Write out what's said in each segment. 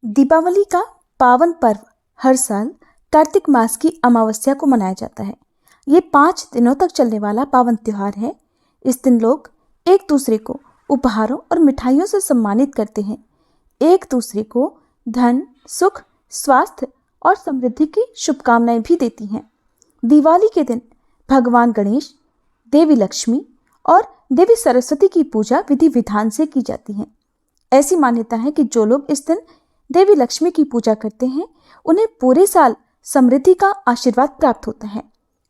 दीपावली का पावन पर्व हर साल कार्तिक मास की अमावस्या को मनाया जाता है। ये 5 दिनों तक चलने वाला पावन त्योहार है। इस दिन लोग एक दूसरे को उपहारों और मिठाइयों से सम्मानित करते हैं। एक दूसरे को धन, सुख, स्वास्थ्य और समृद्धि की शुभकामनाएं भी देती हैं। दिवाली के दिन भगवान गणेश, देवी लक्ष्मी और देवी सरस्वती की पूजा विधि विधान से की जाती है। ऐसी मान्यता है कि जो लोग इस दिन देवी लक्ष्मी की पूजा करते हैं, उन्हें पूरे साल समृद्धि का आशीर्वाद प्राप्त होता है।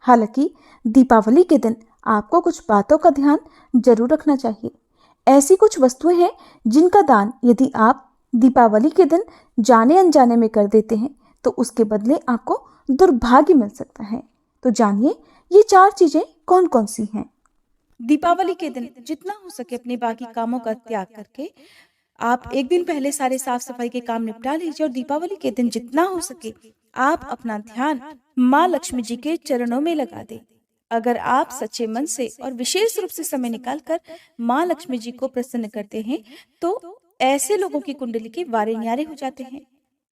हालांकि दीपावली के दिन आपको कुछ बातों का ध्यान जरूर रखना चाहिए। ऐसी कुछ वस्तुएं हैं जिनका दान यदि आप दीपावली के दिन जाने अनजाने में कर देते हैं तो उसके बदले आपको दुर्भाग्य मिल सकता है। तो जानिए ये 4 चीजें कौन कौन सी हैं। दीपावली के दिन जितना हो सके अपने बाकी कामों का त्याग करके आप एक दिन पहले सारे साफ सफाई के काम निपटा लीजिए और दीपावली के दिन जितना हो सके आप अपना ध्यान माँ लक्ष्मी जी के चरणों में लगा दें। अगर आप सच्चे मन से और विशेष रूप से समय निकालकर माँ लक्ष्मी जी को प्रसन्न करते हैं तो ऐसे लोगों की कुंडली के वारे न्यारे हो जाते हैं।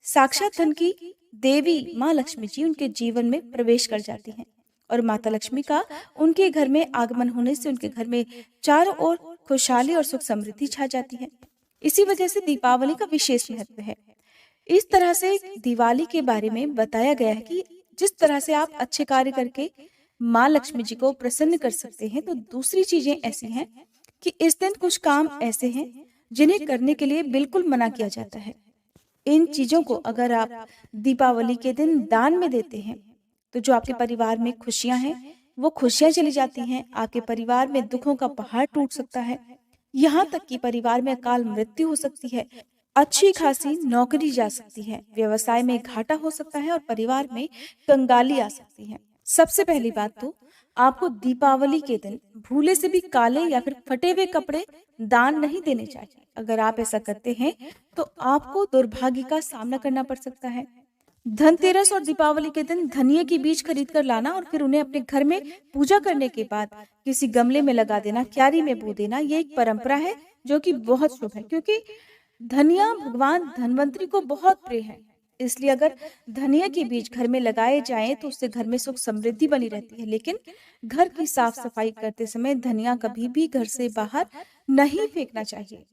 साक्षात धन की देवी माँ लक्ष्मी जी उनके जीवन में प्रवेश कर जाती हैं और माता लक्ष्मी का उनके घर में आगमन होने से उनके घर में चारों ओर खुशहाली और सुख समृद्धि छा जाती है। इसी वजह से दीपावली का विशेष महत्व है। इस तरह से दिवाली के बारे में बताया गया है कि जिस तरह से आप अच्छे कार्य करके माँ लक्ष्मी जी को प्रसन्न कर सकते हैं, तो दूसरी चीजें ऐसी हैं कि इस दिन कुछ काम ऐसे हैं जिन्हें करने के लिए बिल्कुल मना किया जाता है। इन चीजों को अगर आप दीपावली के दिन दान में देते हैं तो जो आपके परिवार में खुशियां हैं वो खुशियां चली जाती हैं। आपके परिवार में दुखों का पहाड़ टूट सकता है, यहाँ तक कि परिवार में अकाल मृत्यु हो सकती है, अच्छी खासी नौकरी जा सकती है, व्यवसाय में घाटा हो सकता है और परिवार में कंगाली आ सकती है। सबसे पहली बात तो आपको दीपावली के दिन भूले से भी काले या फिर फटे हुए कपड़े दान नहीं देने चाहिए। अगर आप ऐसा करते हैं तो आपको दुर्भाग्य का सामना करना पड़ सकता है। धनतेरस और दीपावली के दिन धनिये की बीज खरीद कर लाना और फिर उन्हें अपने घर में पूजा करने के बाद किसी गमले में लगा देना, क्यारी में बो देना, ये एक परंपरा है जो कि बहुत शुभ है, क्योंकि धनिया भगवान धनवंतरी को बहुत प्रिय है। इसलिए अगर धनिया के बीज घर में लगाए जाएं तो उससे घर में सुख समृद्धि बनी रहती है। लेकिन घर की साफ सफाई करते समय धनिया कभी भी घर से बाहर नहीं फेंकना चाहिए।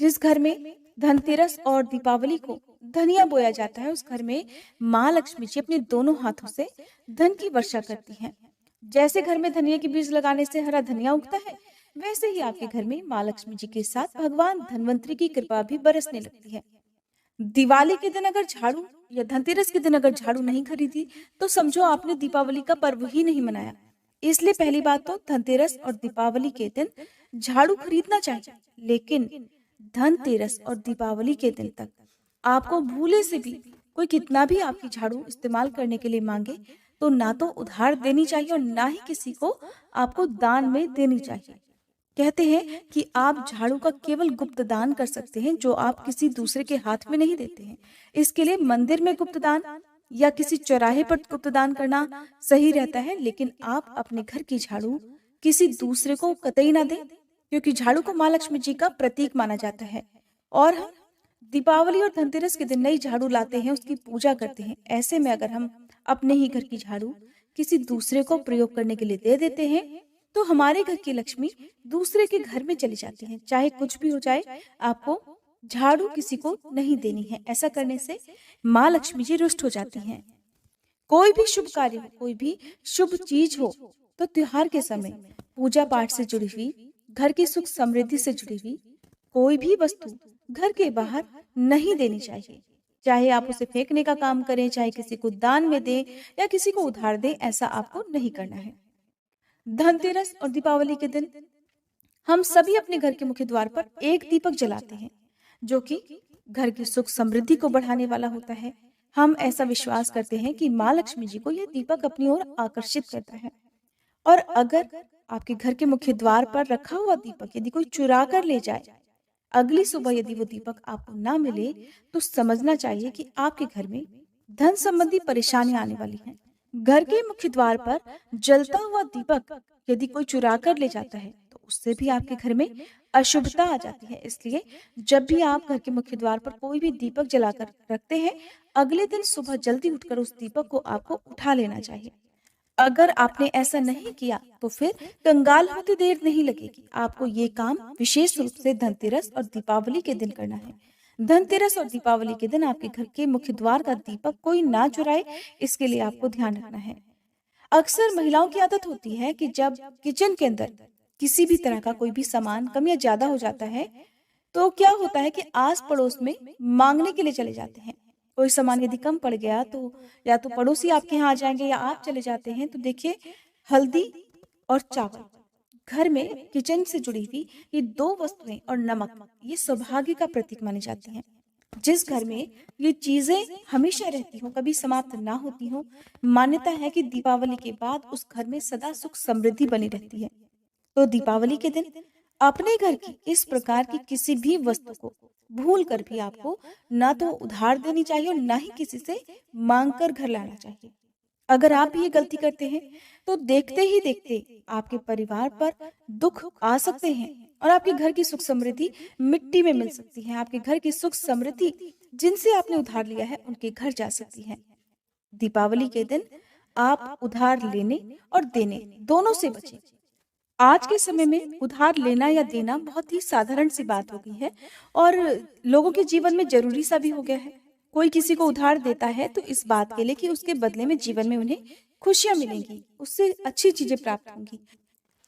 जिस घर में धनतेरस और दीपावली को धनिया बोया जाता है उस घर में माँ लक्ष्मी जी अपने दोनों हाथों से धन की वर्षा करती हैं। जैसे घर में धनिया के बीज लगाने से हरा धनिया उगता है, वैसे ही आपके घर में माँ लक्ष्मी जी के साथ भगवान धनवंतरी की कृपा भी बरसने लगती है। दिवाली के दिन अगर झाड़ू या धनतेरस के दिन अगर झाड़ू नहीं खरीदी तो समझो आपने दीपावली का पर्व ही नहीं मनाया। इसलिए पहली बात तो धनतेरस और दीपावली के दिन झाड़ू खरीदना चाहिए, लेकिन धनतेरस और दीपावली के दिन तक आपको भूले से भी कोई कितना भी आपकी झाड़ू इस्तेमाल करने के लिए मांगे तो ना तो उधार देनी चाहिए और ना ही किसी को आपको दान में देनी चाहिए। कहते हैं कि आप झाड़ू का केवल गुप्त दान कर सकते हैं जो आप किसी दूसरे के हाथ में नहीं देते हैं। इसके लिए मंदिर में गुप्त दान या किसी चौराहे पर गुप्त दान करना सही रहता है, लेकिन आप अपने घर की झाड़ू किसी दूसरे को कतई ना दें, क्योंकि झाड़ू को माँ लक्ष्मी जी का प्रतीक माना जाता है और हम दीपावली और धनतेरस के दिन नई झाड़ू लाते हैं, उसकी पूजा करते हैं। ऐसे में अगर हम अपने ही घर की झाड़ू किसी दूसरे को प्रयोग करने के लिए दे देते हैं तो हमारे घर की लक्ष्मी दूसरे के घर में चली जाती है। चाहे कुछ भी हो जाए, आपको झाड़ू किसी को नहीं देनी है। ऐसा करने से माँ लक्ष्मी जी रुष्ट हो जाती हैं। कोई भी शुभ कार्य हो, कोई भी शुभ चीज हो तो त्योहार के समय पूजा पाठ से जुड़ी हुई, घर की सुख समृद्धि से जुड़ी हुई कोई भी वस्तु घर के बाहर नहीं देनी चाहिए। चाहे आप उसे फेंकने का काम करें, चाहे किसी को दान में दें या किसी को उधार दें, ऐसा आपको नहीं करना है। धनतेरस और दीपावली के दिन हम सभी अपने घर के मुख्य द्वार पर एक दीपक जलाते हैं जो कि घर की सुख समृद्धि को बढ़ाने वाला होता है। हम ऐसा विश्वास करते हैं कि माँ लक्ष्मी जी को यह दीपक अपनी ओर आकर्षित करता है और अगर आपके घर के मुख्य द्वार पर रखा हुआ दीपक यदि कोई चुरा कर ले जाए, अगली सुबह यदि वो दीपक आपको ना मिले तो समझना चाहिए कि आपके घर में धन संबंधी परेशानी आने वाली है। घर के मुख्य द्वार पर जलता हुआ दीपक यदि कोई चुरा कर ले जाता है तो उससे भी आपके घर में अशुभता आ जाती है। इसलिए जब भी आप घर के मुख्य द्वार पर कोई भी दीपक जलाकर रखते हैं, अगले दिन सुबह जल्दी उठकर उस दीपक को आपको उठा लेना चाहिए। अगर आपने ऐसा नहीं किया तो फिर कंगाल होते देर नहीं लगेगी। आपको ये काम विशेष रूप से धनतेरस और दीपावली के दिन करना है। धनतेरस और दीपावली के दिन आपके घर के मुख्य द्वार का दीपक कोई ना चुराए, इसके लिए आपको ध्यान रखना है। अक्सर महिलाओं की आदत होती है कि जब किचन के अंदर किसी भी तरह का कोई भी सामान कम या ज्यादा हो जाता है, तो क्या होता है कि आस पड़ोस में मांगने के लिए चले जाते हैं। कोई सामान यदि कम पड़ गया तो या तो पड़ोसी आपके यहाँ आ जाएंगे या आप चले जाते हैं। तो देखिए, हल्दी और चावल, घर में किचन से जुड़ी हुई ये दो वस्तुएं, और नमक, ये सौभाग्य का प्रतीक मानी जाती हैं। जिस घर में ये चीजें हमेशा रहती हों, कभी समाप्त ना होती हों, मान्यता है कि दीपावली के बाद उस घर में सदा सुख समृद्धि बनी रहती है। तो दीपावली के दिन अपने घर की इस प्रकार की किसी भी वस्तु को भूल कर भी आपको ना तो उधार देनी चाहिए और ना ही किसी से मांग कर घर लाना चाहिए। अगर आप भी ये गलती करते हैं तो देखते ही देखते आपके परिवार पर दुख आ सकते हैं और आपके घर की सुख समृद्धि मिट्टी में मिल सकती है। आपके घर की सुख समृद्धि जिनसे आपने उधार लिया है उनके घर जा सकती है। दीपावली के दिन आप उधार लेने और देने दोनों से बचें। आज के समय में उधार लेना या देना बहुत ही साधारण सी बात हो गई है और लोगों के जीवन में जरूरी सा भी हो गया है। कोई किसी को उधार देता है तो इस बात के लिए कि उसके बदले में जीवन में उन्हें खुशियां मिलेंगी, उससे अच्छी चीजें प्राप्त होंगी।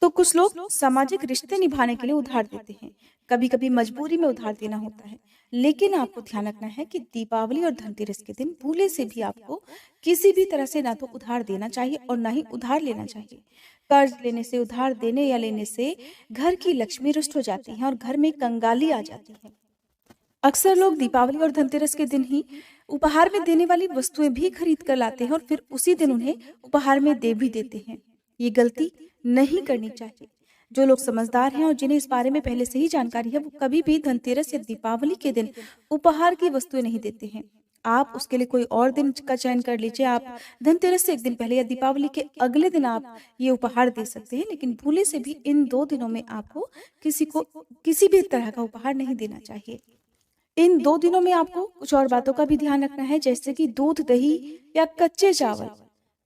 तो कुछ लोग सामाजिक रिश्ते निभाने के लिए उधार देते हैं, कभी कभी मजबूरी में उधार देना होता है। लेकिन आपको ध्यान रखना है कि दीपावली और धनतेरस के दिन भूले से भी आपको किसी भी तरह से ना तो उधार देना चाहिए और ना ही उधार लेना चाहिए। कर्ज लेने से, उधार देने या लेने से घर की लक्ष्मी रुष्ट हो जाती है और घर में कंगाली आ जाती है। अक्सर लोग दीपावली और धनतेरस के दिन ही उपहार में देने वाली वस्तुएं भी खरीद कर लाते हैं और फिर उसी दिन उन्हें उपहार में दे भी देते हैं। ये गलती नहीं करनी चाहिए। जो लोग समझदार हैं और जिन्हें इस बारे में पहले से ही जानकारी है, वो कभी भी धनतेरस या दीपावली के दिन उपहार की वस्तुएं नहीं देते हैं। आप उसके लिए कोई और दिन का चयन कर लीजिए। आप धनतेरस से एक दिन पहले या दीपावली के अगले दिन आप ये उपहार दे सकते हैं, लेकिन भूले से भी इन 2 दिनों में आपको किसी को किसी भी तरह का उपहार नहीं देना चाहिए। इन 2 दिनों में आपको कुछ और बातों का भी ध्यान रखना है, जैसे कि दूध, दही या कच्चे चावल।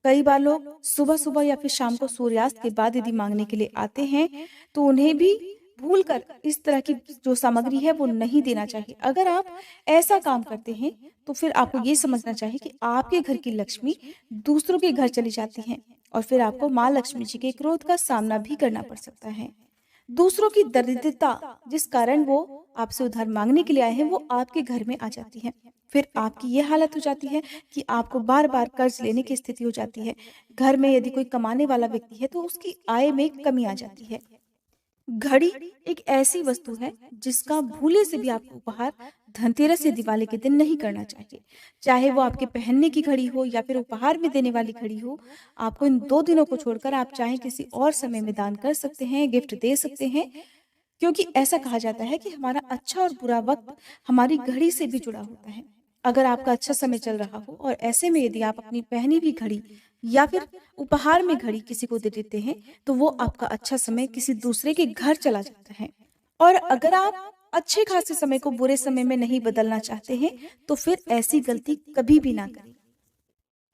कई बार लोग सुबह-सुबह या फिर शाम को सूर्यास्त के बाद यदि मांगने के लिए आते हैं, तो उन्हें भी भूलकर इस तरह की जो सामग्री है वो नहीं देना चाहिए। अगर आप ऐसा काम करते हैं, तो फिर आपको ये समझना चाहिए कि आपके घर की लक्ष्मी दूसरों के घर चली जाती है और फिर आपको माँ लक्ष्मी जी के क्रोध का सामना भी करना पड़ सकता है। दूसरों की दरिद्रता जिस कारण वो आपसे उधार मांगने के लिए आए हैं, वो आपके घर में आ जाती है। फिर आपकी ये हालत हो जाती है कि आपको बार बार कर्ज लेने की स्थिति हो जाती है। घर में यदि कोई कमाने वाला व्यक्ति है तो उसकी आय में कमी आ जाती है। घड़ी एक ऐसी वस्तु है जिसका भूले से भी आपको उपहार धनतेरस या दिवाली के दिन नहीं करना चाहिए। चाहे वो आपके पहनने की घड़ी हो या फिर उपहार में देने वाली घड़ी हो, आपको इन 2 दिनों को छोड़कर आप चाहे किसी और समय में दान कर सकते हैं, गिफ्ट दे सकते हैं। क्योंकि ऐसा कहा जाता है कि हमारा अच्छा और बुरा वक्त हमारी घड़ी से भी जुड़ा होता है। अगर आपका अच्छा समय चल रहा हो और ऐसे में यदि आप अपनी पहनी हुई घड़ी या फिर उपहार में घड़ी किसी को दे देते हैं, तो वो आपका अच्छा समय किसी दूसरे के घर चला जाता है। और अगर आप अच्छे खासे समय को बुरे समय में नहीं बदलना चाहते हैं, तो फिर ऐसी गलती कभी भी ना करें।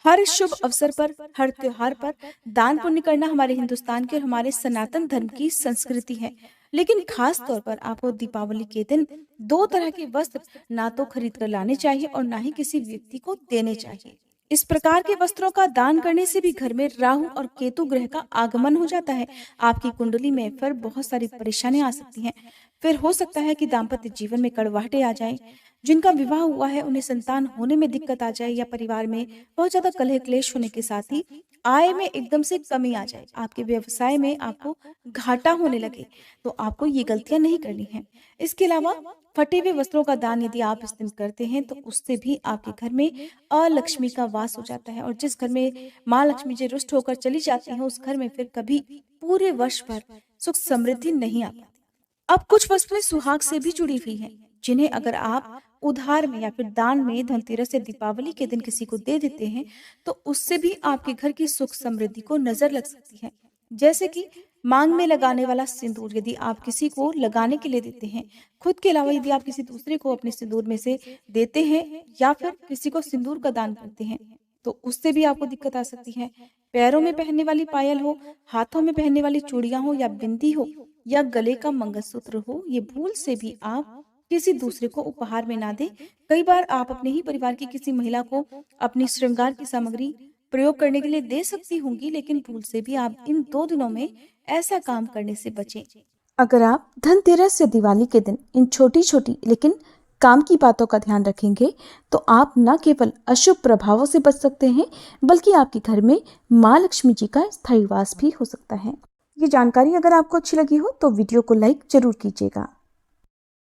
हर शुभ अवसर पर, हर त्योहार पर दान पुण्य करना हमारे हिंदुस्तान के और हमारे सनातन धर्म की संस्कृति है। लेकिन खास तौर पर आपको दीपावली के दिन 2 तरह के वस्त्र ना तो खरीद कर लाने चाहिए और ना ही किसी व्यक्ति को देने चाहिए। इस प्रकार के वस्त्रों का दान करने से भी घर में राहु और केतु ग्रह का आगमन हो जाता है। आपकी कुंडली में फिर बहुत सारी परेशानियां आ सकती हैं। फिर हो सकता है कि दाम्पत्य जीवन में कड़वाहटें आ जाएं। जिनका विवाह हुआ है उन्हें संतान होने में दिक्कत आ जाए या परिवार में बहुत ज्यादा कलह क्लेश होने के साथ ही आय में एकदम से कमी आ जाए, आपके व्यवसाय में आपको घाटा होने लगे, तो आपको ये गलतियां नहीं करनी है। इसके अलावा फटे हुए वस्त्रों का दान यदि आप इस दिन करते हैं तो उससे भी आपके घर में अलक्ष्मी का वास हो जाता है और जिस घर में माँ लक्ष्मी जी रुष्ट होकर चली जाती हैं, उस घर में फिर कभी पूरे वर्ष भर सुख समृद्धि नहीं आ पाती। अब कुछ वस्तुएं सुहाग से भी जुड़ी हुई हैं, जिन्हें अगर आप उधार में या फिर दान में धनतेरस या दीपावली के दिन किसी को दे देते हैं, तो उससे भी आपके घर की सुख समृद्धि को नजर लग सकती है। जैसे कि मांग में लगाने वाला सिंदूर यदि आप किसी को लगाने के लिए देते हैं, खुद के अलावा यदि आप किसी दूसरे को अपने सिंदूर में से देते हैं या फिर किसी को सिंदूर का दान करते हैं, तो उससे भी आपको दिक्कत आ सकती है। पैरों में पहनने वाली पायल हो, हाथों में पहनने वाली चूड़ियां हो या बिंदी हो या गले का मंगलसूत्र हो, ये भूल से भी आप किसी दूसरे को उपहार में ना दें। कई बार आप अपने ही परिवार की किसी महिला को अपनी श्रृंगार की सामग्री प्रयोग करने के लिए दे सकती होंगी, लेकिन भूल से भी आप इन 2 दिनों में ऐसा काम करने से बचें। अगर आप धनतेरस या दिवाली के दिन इन छोटी छोटी लेकिन काम की बातों का ध्यान रखेंगे तो आप न केवल अशुभ प्रभावों से बच सकते हैं बल्कि आपके घर में माँ लक्ष्मी जी का स्थायी वास भी हो सकता है। ये जानकारी अगर आपको अच्छी लगी हो तो वीडियो को लाइक जरूर कीजिएगा।